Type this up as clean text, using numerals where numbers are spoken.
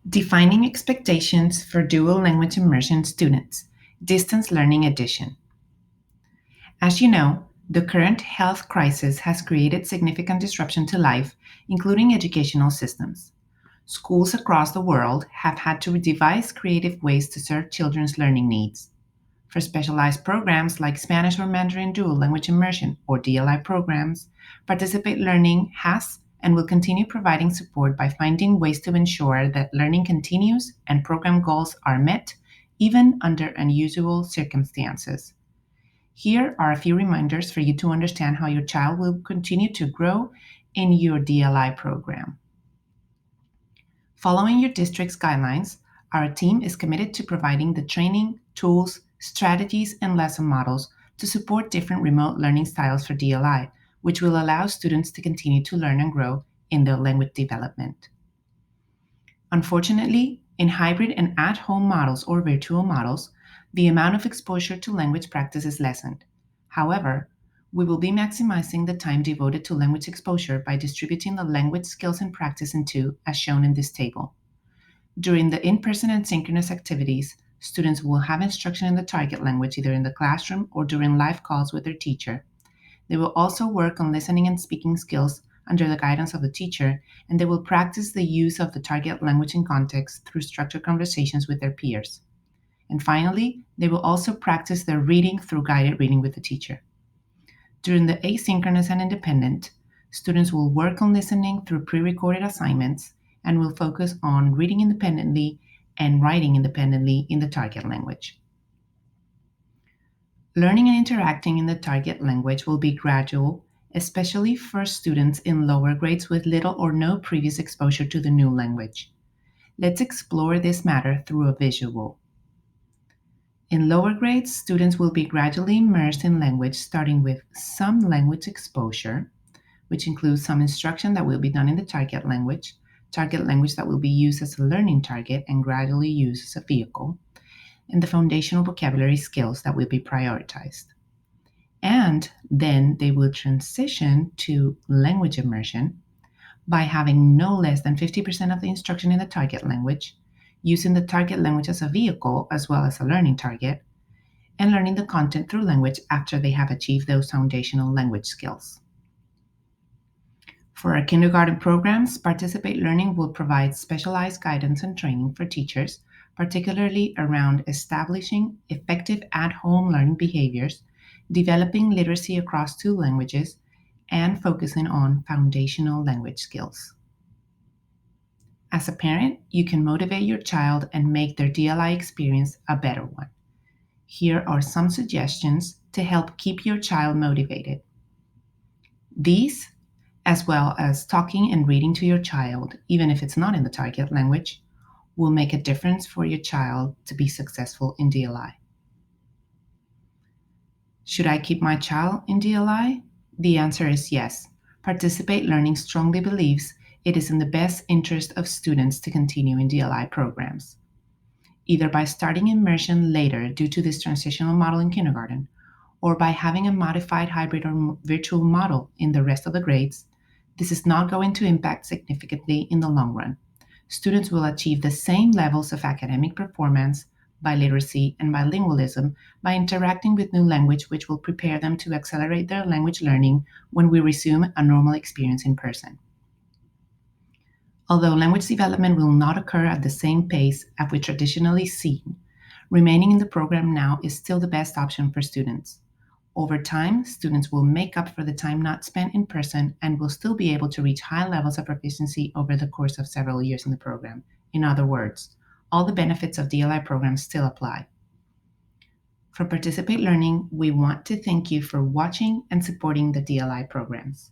Defining Expectations for Dual Language Immersion Students, Distance Learning Edition. As you know, the current health crisis has created significant disruption to life, including educational systems. Schools across the world have had to devise creative ways to serve children's learning needs. For specialized programs like Spanish or Mandarin Dual Language Immersion or DLI programs, Participate Learning has and will continue providing support by finding ways to ensure that learning continues and program goals are met, even under unusual circumstances. Here are a few reminders for you to understand how your child will continue to grow in your DLI program. Following your district's guidelines, our team is committed to providing the training, tools, strategies, and lesson models to support different remote learning styles for DLI, which will allow students to continue to learn and grow in their language development. Unfortunately, in hybrid and at-home models or virtual models, the amount of exposure to language practice is lessened. However, we will be maximizing the time devoted to language exposure by distributing the language skills and practice into, as shown in this table. During the in-person and synchronous activities, students will have instruction in the target language either in the classroom or during live calls with their teacher. They will also work on listening and speaking skills under the guidance of the teacher, and they will practice the use of the target language in context through structured conversations with their peers. And finally, they will also practice their reading through guided reading with the teacher. During the asynchronous and independent, students will work on listening through pre-recorded assignments and will focus on reading independently and writing independently in the target language. Learning and interacting in the target language will be gradual, especially for students in lower grades with little or no previous exposure to the new language. Let's explore this matter through a visual. In lower grades, students will be gradually immersed in language, starting with some language exposure, which includes some instruction that will be done in the target language that will be used as a learning target and gradually used as a vehicle, and the foundational vocabulary skills that will be prioritized. And then they will transition to language immersion by having no less than 50% of the instruction in the target language, using the target language as a vehicle as well as a learning target, and learning the content through language after they have achieved those foundational language skills. For our kindergarten programs, Participate Learning will provide specialized guidance and training for teachers, particularly around establishing effective at-home learning behaviors, developing literacy across two languages, and focusing on foundational language skills. As a parent, you can motivate your child and make their DLI experience a better one. Here are some suggestions to help keep your child motivated. These, as well as talking and reading to your child, even if it's not in the target language, will make a difference for your child to be successful in DLI. Should I keep my child in DLI? The answer is yes. Participate Learning strongly believes it is in the best interest of students to continue in DLI programs, either by starting immersion later due to this transitional model in kindergarten, or by having a modified hybrid or virtual model in the rest of the grades. This is not going to impact significantly in the long run. Students will achieve the same levels of academic performance, biliteracy, and bilingualism by interacting with new language, which will prepare them to accelerate their language learning when we resume a normal experience in person. Although language development will not occur at the same pace as we traditionally seen, remaining in the program now is still the best option for students. Over time, students will make up for the time not spent in person and will still be able to reach high levels of proficiency over the course of several years in the program. In other words, all the benefits of DLI programs still apply. For Participate Learning, we want to thank you for watching and supporting the DLI programs.